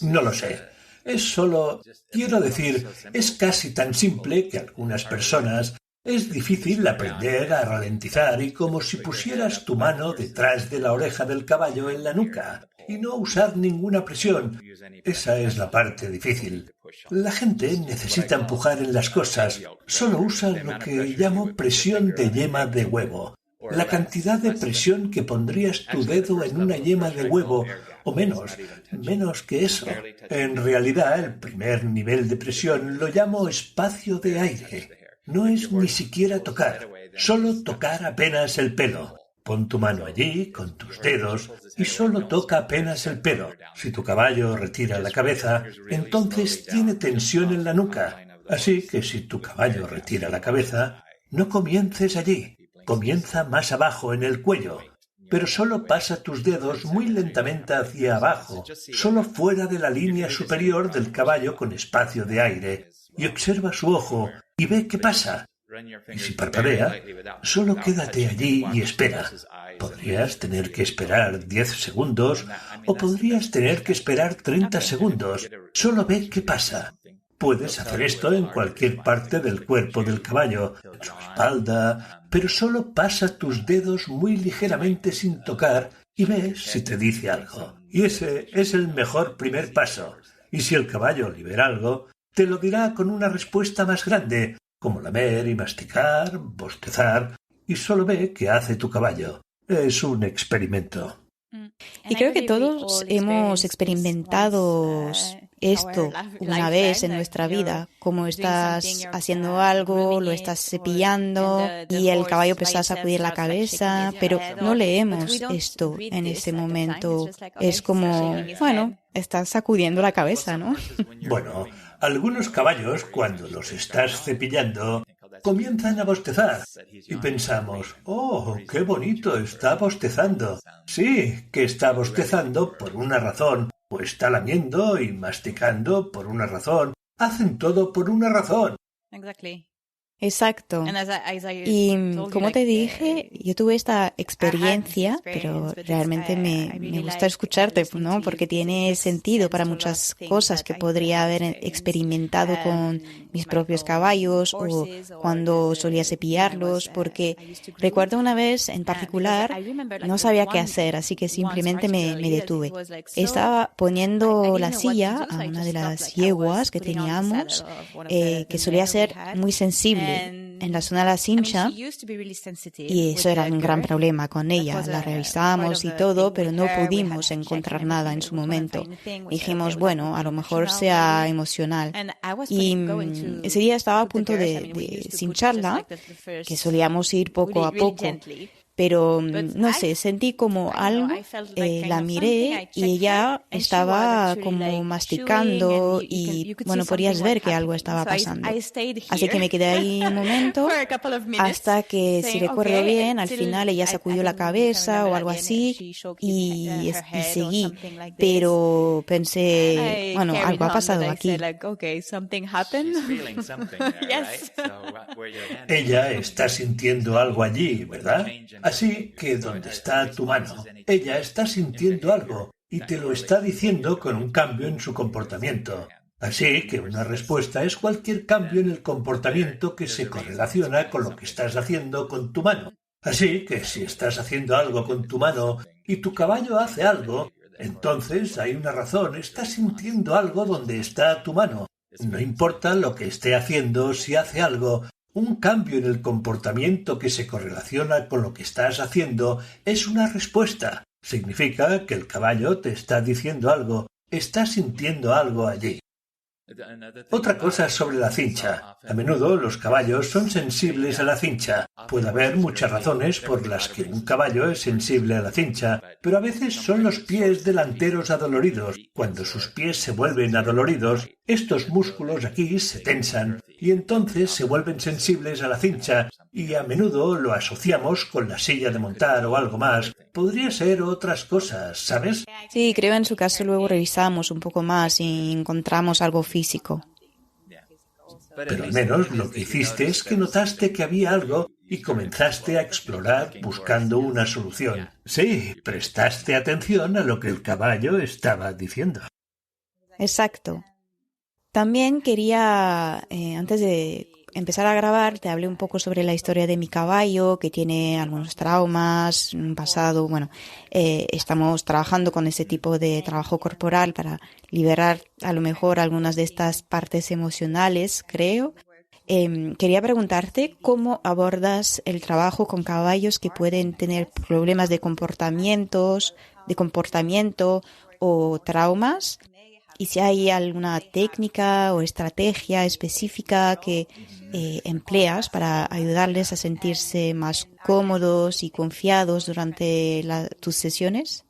No lo sé. Es solo, quiero decir, es casi tan simple que a algunas personas es difícil aprender a ralentizar y como si pusieras tu mano detrás de la oreja del caballo en la nuca y no usar ninguna presión. Esa es la parte difícil. La gente necesita empujar en las cosas. Solo usa lo que llamo presión de yema de huevo. La cantidad de presión que pondrías tu dedo en una yema de huevo, o menos que eso. En realidad, el primer nivel de presión lo llamo espacio de aire. No es ni siquiera tocar, solo tocar apenas el pelo. Pon tu mano allí, con tus dedos, y solo toca apenas el pelo. Si tu caballo retira la cabeza, entonces tiene tensión en la nuca. Así que si tu caballo retira la cabeza, no comiences allí. Comienza más abajo en el cuello, pero solo pasa tus dedos muy lentamente hacia abajo, solo fuera de la línea superior del caballo con espacio de aire, y observa su ojo y ve qué pasa. Y si parpadea, solo quédate allí y espera. Podrías tener que esperar 10 segundos o podrías tener que esperar 30 segundos. Solo ve qué pasa. Puedes hacer esto en cualquier parte del cuerpo del caballo, en su espalda, pero solo pasa tus dedos muy ligeramente sin tocar y ves si te dice algo. Y ese es el mejor primer paso. Y si el caballo libera algo, te lo dirá con una respuesta más grande, como lamer y masticar, bostezar, y solo ve qué hace tu caballo. Es un experimento. Y creo que todos hemos experimentado esto una vez en nuestra vida, como estás haciendo algo, lo estás cepillando y el caballo empieza a sacudir la cabeza, pero no leemos esto en ese momento. Es como, bueno, estás sacudiendo la cabeza, ¿no? Bueno, algunos caballos, cuando los estás cepillando, comienzan a bostezar y pensamos, ¡oh, qué bonito está bostezando! Sí, que está bostezando por una razón, o está lamiendo y masticando por una razón. Hacen todo por una razón. Exacto. Y como te dije, yo tuve esta experiencia, pero realmente me gusta escucharte, ¿no? Porque tiene sentido para muchas cosas que podría haber experimentado con mis propios caballos o cuando solía cepillarlos, porque recuerdo una vez en particular, no sabía qué hacer, así que simplemente me detuve. Estaba poniendo la silla a una de las yeguas que teníamos, que solía ser muy sensible en la zona de la cincha, y eso era un gran problema con ella. La revisamos y todo, pero no pudimos encontrar nada en su momento. Dijimos, bueno, a lo mejor sea emocional. Y ese día estaba a punto de cincharla, que solíamos ir poco a poco. Pero, no sé, sentí como algo, la miré y ella estaba como masticando y, bueno, podías ver que algo estaba pasando. Así que me quedé ahí un momento hasta que, si recuerdo bien, al final ella sacudió la cabeza o algo así y seguí. Pero pensé, bueno, algo ha pasado aquí. Ella está sintiendo algo allí, ¿verdad? Así que donde está tu mano, ella está sintiendo algo y te lo está diciendo con un cambio en su comportamiento. Así que una respuesta es cualquier cambio en el comportamiento que se correlaciona con lo que estás haciendo con tu mano. Así que si estás haciendo algo con tu mano y tu caballo hace algo, Entonces hay una razón, estás sintiendo algo donde está tu mano. No importa lo que esté haciendo, si hace algo, un cambio en el comportamiento que se correlaciona con lo que estás haciendo es una respuesta. Significa que el caballo te está diciendo algo, está sintiendo algo allí. Otra cosa sobre la cincha. A menudo los caballos son sensibles a la cincha. Puede haber muchas razones por las que un caballo es sensible a la cincha, pero a veces son los pies delanteros adoloridos. Cuando sus pies se vuelven adoloridos, estos músculos aquí se tensan y entonces se vuelven sensibles a la cincha y a menudo lo asociamos con la silla de montar o algo más. Podría ser otras cosas, ¿sabes? Sí, creo en su caso luego revisamos un poco más y encontramos algo físico. Pero al menos lo que hiciste es que notaste que había algo y comenzaste a explorar buscando una solución. Sí, prestaste atención a lo que el caballo estaba diciendo. Exacto. También quería, antes de empezar a grabar, te hablé un poco sobre la historia de mi caballo, que tiene algunos traumas, un pasado. Bueno, estamos trabajando con ese tipo de trabajo corporal para liberar a lo mejor algunas de estas partes emocionales, creo. Quería preguntarte cómo abordas el trabajo con caballos que pueden tener problemas de comportamiento o traumas. Y si hay alguna técnica o estrategia específica que empleas para ayudarles a sentirse más cómodos y confiados durante tus sesiones.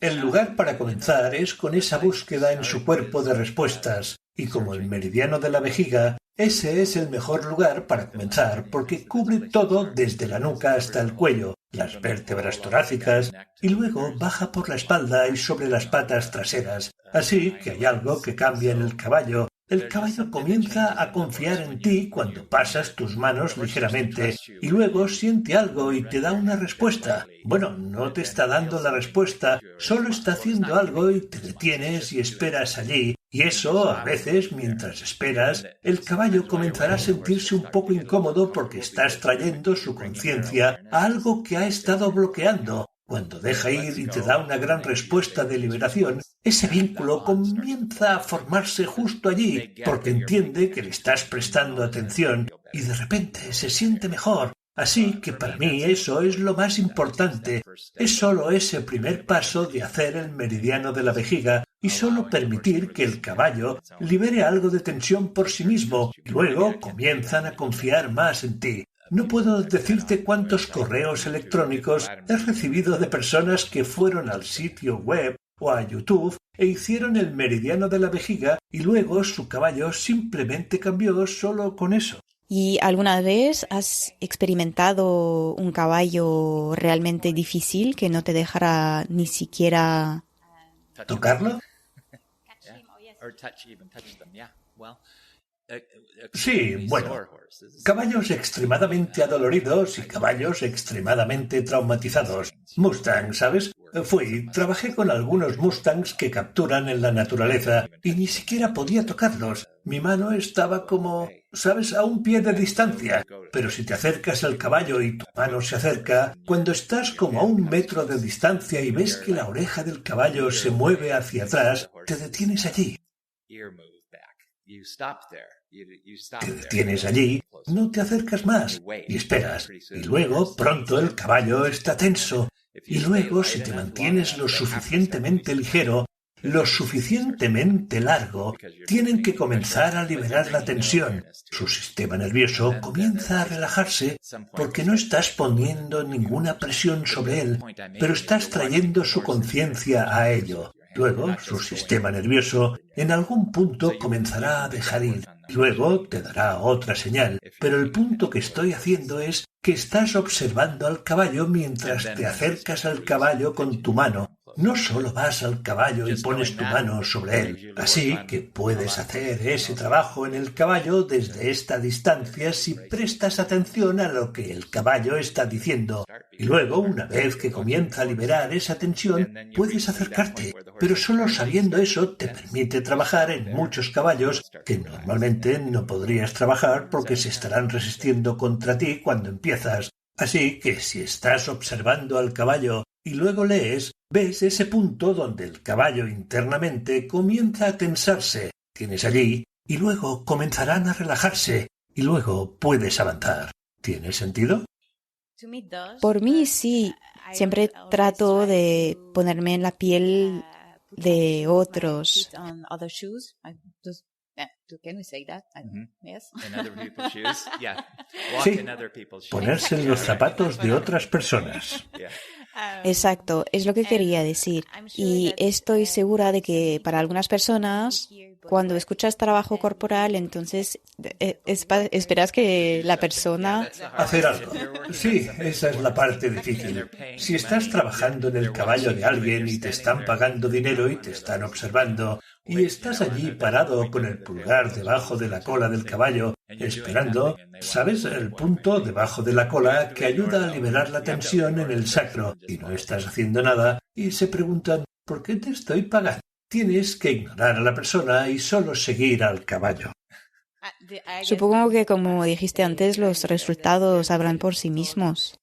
El lugar para comenzar es con esa búsqueda en su cuerpo de respuestas, y como el meridiano de la vejiga, ese es el mejor lugar para comenzar porque cubre todo desde la nuca hasta el cuello, las vértebras torácicas, y luego baja por la espalda y sobre las patas traseras. Así que hay algo que cambia en el caballo. El caballo comienza a confiar en ti cuando pasas tus manos ligeramente y luego siente algo y te da una respuesta. Bueno, no te está dando la respuesta, solo está haciendo algo y te detienes y esperas allí. Y eso, a veces, mientras esperas, el caballo comenzará a sentirse un poco incómodo porque estás trayendo su conciencia a algo que ha estado bloqueando. Cuando deja ir y te da una gran respuesta de liberación, ese vínculo comienza a formarse justo allí, porque entiende que le estás prestando atención y de repente se siente mejor. Así que para mí eso es lo más importante. Es solo ese primer paso de hacer el meridiano de la vejiga y solo permitir que el caballo libere algo de tensión por sí mismo y luego comienzan a confiar más en ti. No puedo decirte cuántos correos electrónicos he recibido de personas que fueron al sitio web o a YouTube e hicieron el meridiano de la vejiga y luego su caballo simplemente cambió solo con eso. ¿Y alguna vez has experimentado un caballo realmente difícil que no te dejara ni siquiera tocarlo? Sí, bueno, caballos extremadamente adoloridos y caballos extremadamente traumatizados. Mustang, ¿sabes? Trabajé con algunos Mustangs que capturan en la naturaleza y ni siquiera podía tocarlos. Mi mano estaba como, ¿sabes?, a un pie de distancia. Pero si te acercas al caballo y tu mano se acerca, cuando estás como a 1 metro de distancia y ves que la oreja del caballo se mueve hacia atrás, te detienes allí. Te detienes allí, no te acercas más y esperas. Y luego, pronto, el caballo está tenso. Y luego, si te mantienes lo suficientemente ligero, lo suficientemente largo, tienen que comenzar a liberar la tensión. Su sistema nervioso comienza a relajarse porque no estás poniendo ninguna presión sobre él, pero estás trayendo su conciencia a ello. Luego, su sistema nervioso en algún punto comenzará a dejar ir. Luego te dará otra señal. Pero el punto que estoy haciendo es que estás observando al caballo mientras te acercas al caballo con tu mano. No solo vas al caballo y pones tu mano sobre él. Así que puedes hacer ese trabajo en el caballo desde esta distancia si prestas atención a lo que el caballo está diciendo. Y luego, una vez que comienza a liberar esa tensión, puedes acercarte. Pero solo sabiendo eso te permite trabajar en muchos caballos que normalmente no podrías trabajar porque se estarán resistiendo contra ti cuando empiezas. Así que si estás observando al caballo y luego lees, ves ese punto donde el caballo internamente comienza a tensarse. Tienes allí y luego comenzarán a relajarse y luego puedes avanzar. ¿Tiene sentido? Por mí sí. Siempre trato de ponerme en la piel de otros. Sí, ponerse en los zapatos de otras personas. Exacto, es lo que quería decir. Y estoy segura de que para algunas personas, cuando escuchas trabajo corporal, entonces esperas que la persona... Hacer algo. Sí, esa es la parte difícil. Si estás trabajando en el caballo de alguien y te están pagando dinero y te están observando, y estás allí parado con el pulgar debajo de la cola del caballo, esperando, ¿sabes? El punto debajo de la cola que ayuda a liberar la tensión en el sacro, y no estás haciendo nada, y se preguntan, ¿por qué te estoy pagando? Tienes que ignorar a la persona y solo seguir al caballo. Supongo que, como dijiste antes, los resultados hablan por sí mismos.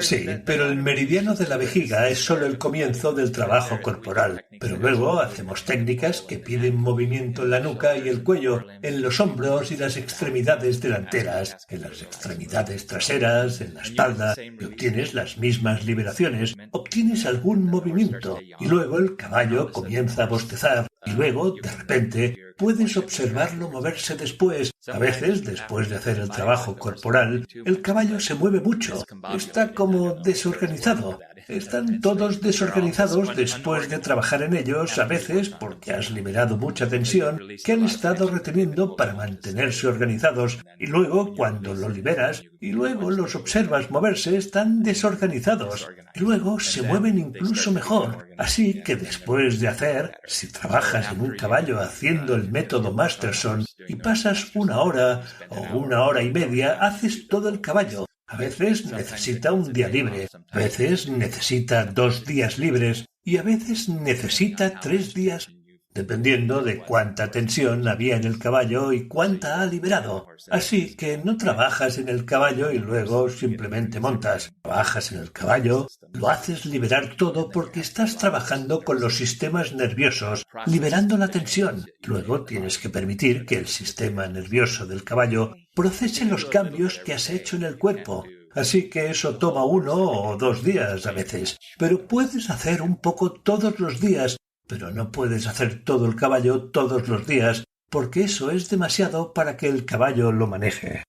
Sí, pero el meridiano de la vejiga es solo el comienzo del trabajo corporal. Pero luego hacemos técnicas que piden movimiento en la nuca y el cuello, en los hombros y las extremidades delanteras, en las extremidades traseras, en la espalda, y obtienes las mismas liberaciones, obtienes algún movimiento, y luego el caballo comienza a bostezar, y luego, de repente, puedes observarlo moverse después. A veces, después de hacer el trabajo corporal, el caballo se mueve mucho. Está como desorganizado. Están todos desorganizados después de trabajar en ellos, a veces porque has liberado mucha tensión que han estado reteniendo para mantenerse organizados, y luego, cuando lo liberas, y luego los observas moverse, están desorganizados, y luego se mueven incluso mejor. Así que después de hacer, si trabajas en un caballo haciendo el método Masterson y pasas 1 hora o 1 hora y media, haces todo el caballo. A veces necesita un día libre, a veces necesita 2 días libres y a veces necesita 3 días, dependiendo de cuánta tensión había en el caballo y cuánta ha liberado. Así que no trabajas en el caballo y luego simplemente montas. Trabajas en el caballo, lo haces liberar todo porque estás trabajando con los sistemas nerviosos, liberando la tensión. Luego tienes que permitir que el sistema nervioso del caballo procese los cambios que has hecho en el cuerpo. Así que eso toma 1 o 2 días a veces. Pero puedes hacer un poco todos los días, pero no puedes hacer todo el caballo todos los días, porque eso es demasiado para que el caballo lo maneje.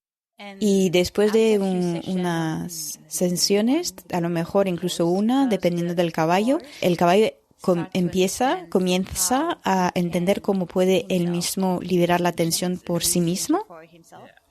Y después de unas sesiones, a lo mejor incluso una, dependiendo del caballo, el caballo comienza a entender cómo puede él mismo liberar la tensión por sí mismo.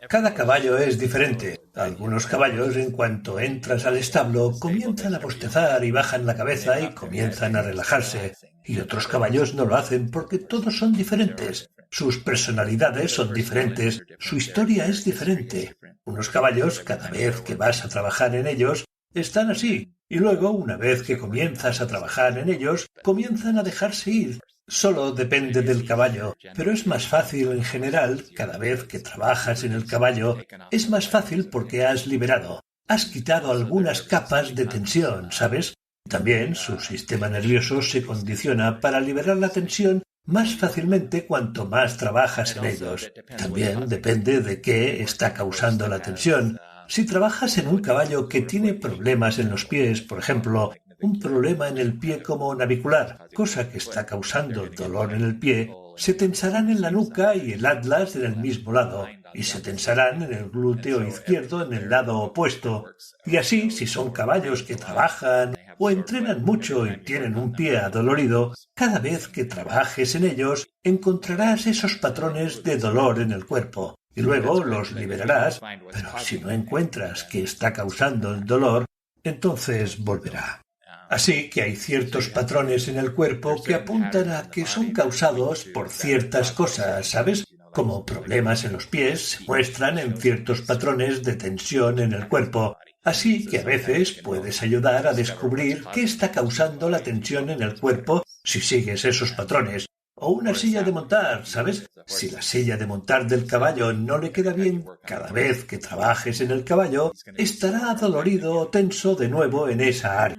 Cada caballo es diferente. Algunos caballos, en cuanto entras al establo, comienzan a bostezar y bajan la cabeza y comienzan a relajarse. Y otros caballos no lo hacen porque todos son diferentes. Sus personalidades son diferentes, su historia es diferente. Unos caballos, cada vez que vas a trabajar en ellos, están así. Y luego, una vez que comienzas a trabajar en ellos, comienzan a dejarse ir. Solo depende del caballo, pero es más fácil en general, cada vez que trabajas en el caballo, es más fácil porque has liberado, has quitado algunas capas de tensión, ¿sabes? También su sistema nervioso se condiciona para liberar la tensión más fácilmente cuanto más trabajas en ellos. También depende de qué está causando la tensión. Si trabajas en un caballo que tiene problemas en los pies, por ejemplo, un problema en el pie como navicular, cosa que está causando dolor en el pie, se tensarán en la nuca y el atlas en el mismo lado, y se tensarán en el glúteo izquierdo en el lado opuesto. Y así, si son caballos que trabajan o entrenan mucho y tienen un pie adolorido, cada vez que trabajes en ellos, encontrarás esos patrones de dolor en el cuerpo. Y luego los liberarás, pero si no encuentras qué está causando el dolor, entonces volverá. Así que hay ciertos patrones en el cuerpo que apuntan a que son causados por ciertas cosas, ¿sabes? Como problemas en los pies se muestran en ciertos patrones de tensión en el cuerpo. Así que a veces puedes ayudar a descubrir qué está causando la tensión en el cuerpo si sigues esos patrones. O una silla de montar, ¿sabes? Si la silla de montar del caballo no le queda bien, cada vez que trabajes en el caballo, estará adolorido o tenso de nuevo en esa área.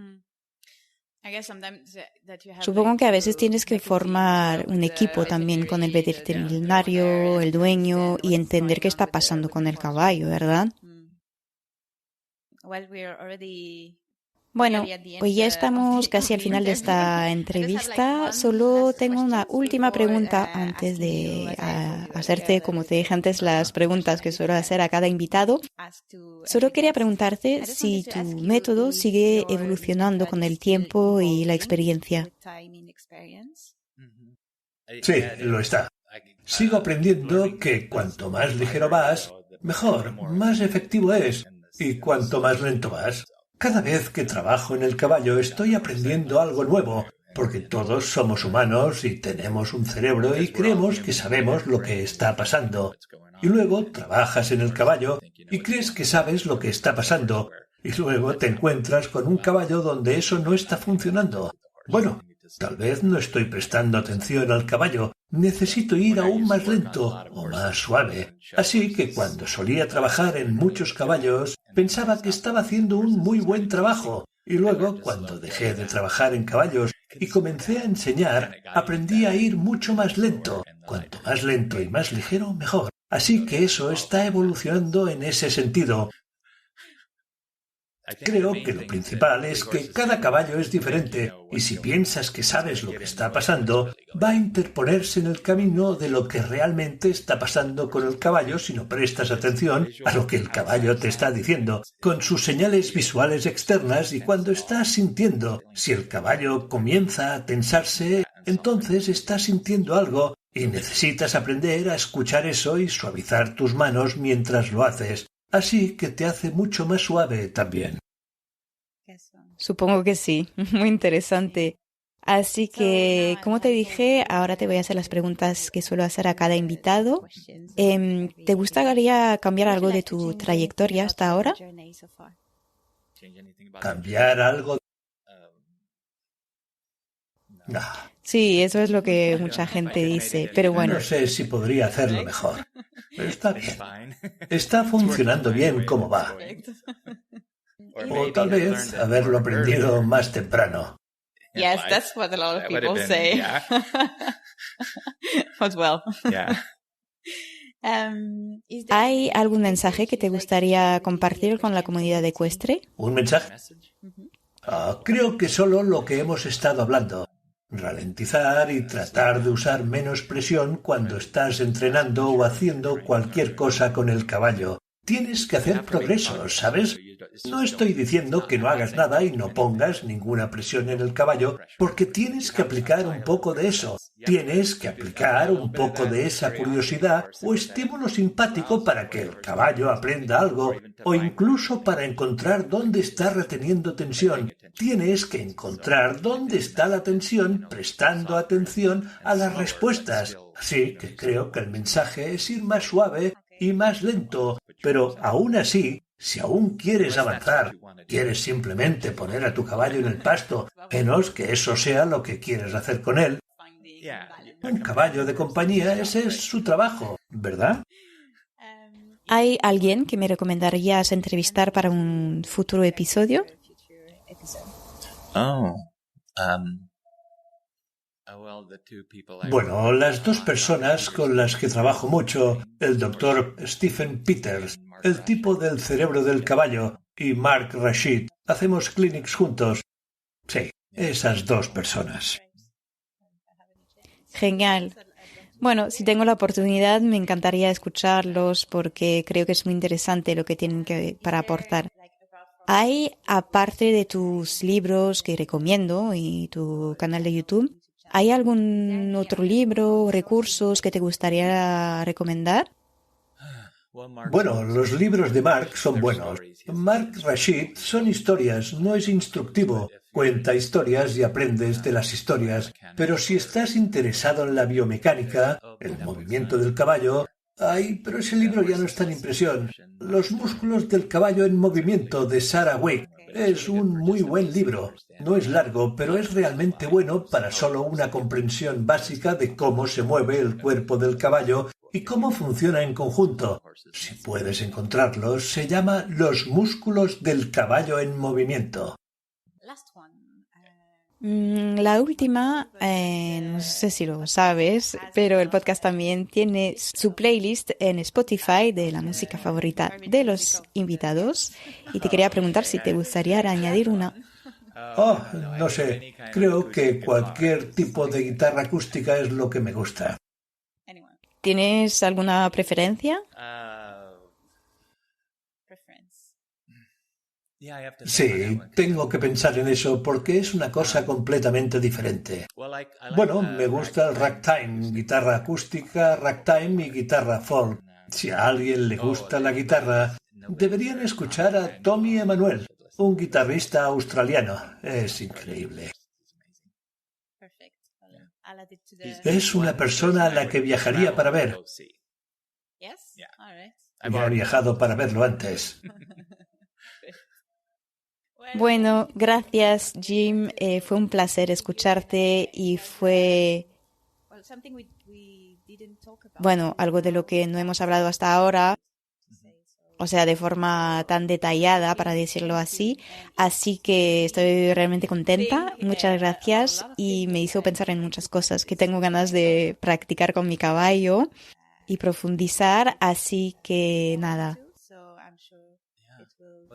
Supongo que a veces tienes que formar un equipo también con el veterinario, el dueño, y entender qué está pasando con el caballo, ¿verdad? Bueno, pues ya estamos casi al final de esta entrevista. Solo tengo una última pregunta antes de hacerte, como te dije antes, las preguntas que suelo hacer a cada invitado. Solo quería preguntarte si tu método sigue evolucionando con el tiempo y la experiencia. Sí, lo está. Sigo aprendiendo que cuanto más ligero vas, mejor, más efectivo es. Y cuanto más lento vas, cada vez que trabajo en el caballo estoy aprendiendo algo nuevo, porque todos somos humanos y tenemos un cerebro y creemos que sabemos lo que está pasando. Y luego trabajas en el caballo y crees que sabes lo que está pasando, y luego te encuentras con un caballo donde eso no está funcionando. Bueno, tal vez no estoy prestando atención al caballo, necesito ir aún más lento o más suave. Así que cuando solía trabajar en muchos caballos, pensaba que estaba haciendo un muy buen trabajo. Y luego, cuando dejé de trabajar en caballos y comencé a enseñar, aprendí a ir mucho más lento. Cuanto más lento y más ligero, mejor. Así que eso está evolucionando en ese sentido. Creo que lo principal es que cada caballo es diferente y si piensas que sabes lo que está pasando, va a interponerse en el camino de lo que realmente está pasando con el caballo si no prestas atención a lo que el caballo te está diciendo, con sus señales visuales externas y cuando estás sintiendo. Si el caballo comienza a tensarse, entonces estás sintiendo algo y necesitas aprender a escuchar eso y suavizar tus manos mientras lo haces. Así que te hace mucho más suave también. Supongo que sí, muy interesante. Así que, como te dije, ahora te voy a hacer las preguntas que suelo hacer a cada invitado. ¿Te gustaría cambiar algo de tu trayectoria hasta ahora? ¿Cambiar algo? No. Sí, eso es lo que mucha gente dice, pero bueno. No sé si podría hacerlo mejor. Pero está bien. Está funcionando bien como va. O tal vez haberlo aprendido más temprano. Yes, that's what a lot of people say. As well. ¿Hay algún mensaje que te gustaría compartir con la comunidad ecuestre? ¿Un mensaje? Creo que solo lo que hemos estado hablando. Ralentizar y tratar de usar menos presión cuando estás entrenando o haciendo cualquier cosa con el caballo. Tienes que hacer progreso, ¿sabes? No estoy diciendo que no hagas nada y no pongas ninguna presión en el caballo, porque tienes que aplicar un poco de eso. Tienes que aplicar un poco de esa curiosidad o estímulo simpático para que el caballo aprenda algo, o incluso para encontrar dónde está reteniendo tensión. Tienes que encontrar dónde está la tensión prestando atención a las respuestas. Así que creo que el mensaje es ir más suave y más lento, pero aún así, si aún quieres avanzar, quieres simplemente poner a tu caballo en el pasto, menos que eso sea lo que quieres hacer con él. Un caballo de compañía, ese es su trabajo, ¿verdad? ¿Hay alguien que me recomendarías entrevistar para un futuro episodio? Bueno, las dos personas con las que trabajo mucho, el Dr. Stephen Peters, el tipo del cerebro del caballo, y Mark Rashid, hacemos clinics juntos. Sí, esas dos personas. Genial. Bueno, si tengo la oportunidad, me encantaría escucharlos porque creo que es muy interesante lo que tienen para aportar. ¿Hay, aparte de tus libros que recomiendo y tu canal de YouTube, ¿hay algún otro libro o recursos que te gustaría recomendar? Bueno, los libros de Mark son buenos. Mark Rashid son historias, no es instructivo. Cuenta historias y aprendes de las historias. Pero si estás interesado en la biomecánica, el movimiento del caballo... pero ese libro ya no es tan impresión. Los músculos del caballo en movimiento de Sarah Wick. Es un muy buen libro. No es largo, pero es realmente bueno para solo una comprensión básica de cómo se mueve el cuerpo del caballo y cómo funciona en conjunto. Si puedes encontrarlo, se llama Los músculos del caballo en movimiento. La última, no sé si lo sabes, pero el podcast también tiene su playlist en Spotify de la música favorita de los invitados y te quería preguntar si te gustaría añadir una. Oh, no sé. Creo que cualquier tipo de guitarra acústica es lo que me gusta. ¿Tienes alguna preferencia? Sí, tengo que pensar en eso porque es una cosa completamente diferente. Bueno, me gusta el ragtime, guitarra acústica, ragtime y guitarra folk. Si a alguien le gusta la guitarra, deberían escuchar a Tommy Emmanuel, un guitarrista australiano. Es increíble. Es una persona a la que viajaría para ver. Ya he viajado para verlo antes. Bueno, gracias Jim, fue un placer escucharte y fue, bueno, algo de lo que no hemos hablado hasta ahora, o sea, de forma tan detallada, para decirlo así que estoy realmente contenta, muchas gracias y me hizo pensar en muchas cosas que tengo ganas de practicar con mi caballo y profundizar, así que nada.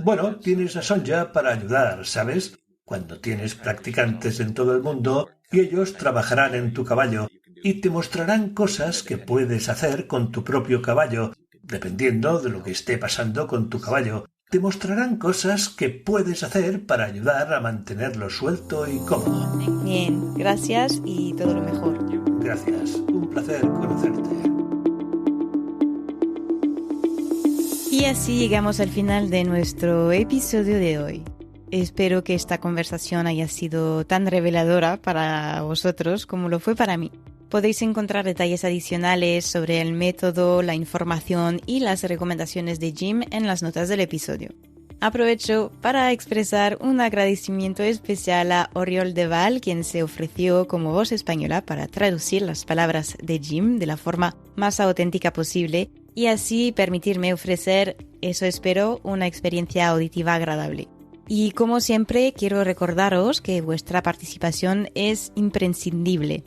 Bueno, tienes a Sonja para ayudar, ¿sabes? Cuando tienes practicantes en todo el mundo y ellos trabajarán en tu caballo y te mostrarán cosas que puedes hacer con tu propio caballo, dependiendo de lo que esté pasando con tu caballo. Te mostrarán cosas que puedes hacer para ayudar a mantenerlo suelto y cómodo. Bien, gracias y todo lo mejor. Gracias, un placer conocerte. Y así llegamos al final de nuestro episodio de hoy. Espero que esta conversación haya sido tan reveladora para vosotros como lo fue para mí. Podéis encontrar detalles adicionales sobre el método, la información y las recomendaciones de Jim en las notas del episodio. Aprovecho para expresar un agradecimiento especial a Oriol Deval, quien se ofreció como voz española para traducir las palabras de Jim de la forma más auténtica posible y así permitirme ofrecer, eso espero, una experiencia auditiva agradable. Y como siempre, quiero recordaros que vuestra participación es imprescindible.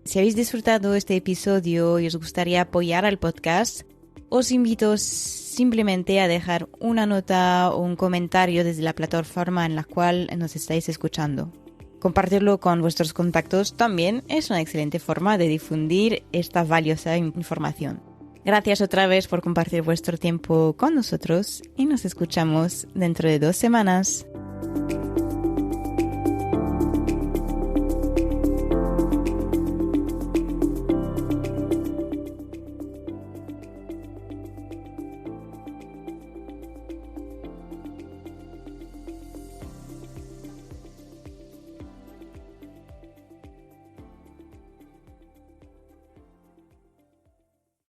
Si habéis disfrutado este episodio y os gustaría apoyar al podcast, os invito simplemente a dejar una nota o un comentario desde la plataforma en la cual nos estáis escuchando. Compartirlo con vuestros contactos también es una excelente forma de difundir esta valiosa información. Gracias otra vez por compartir vuestro tiempo con nosotros y nos escuchamos dentro de 2 semanas.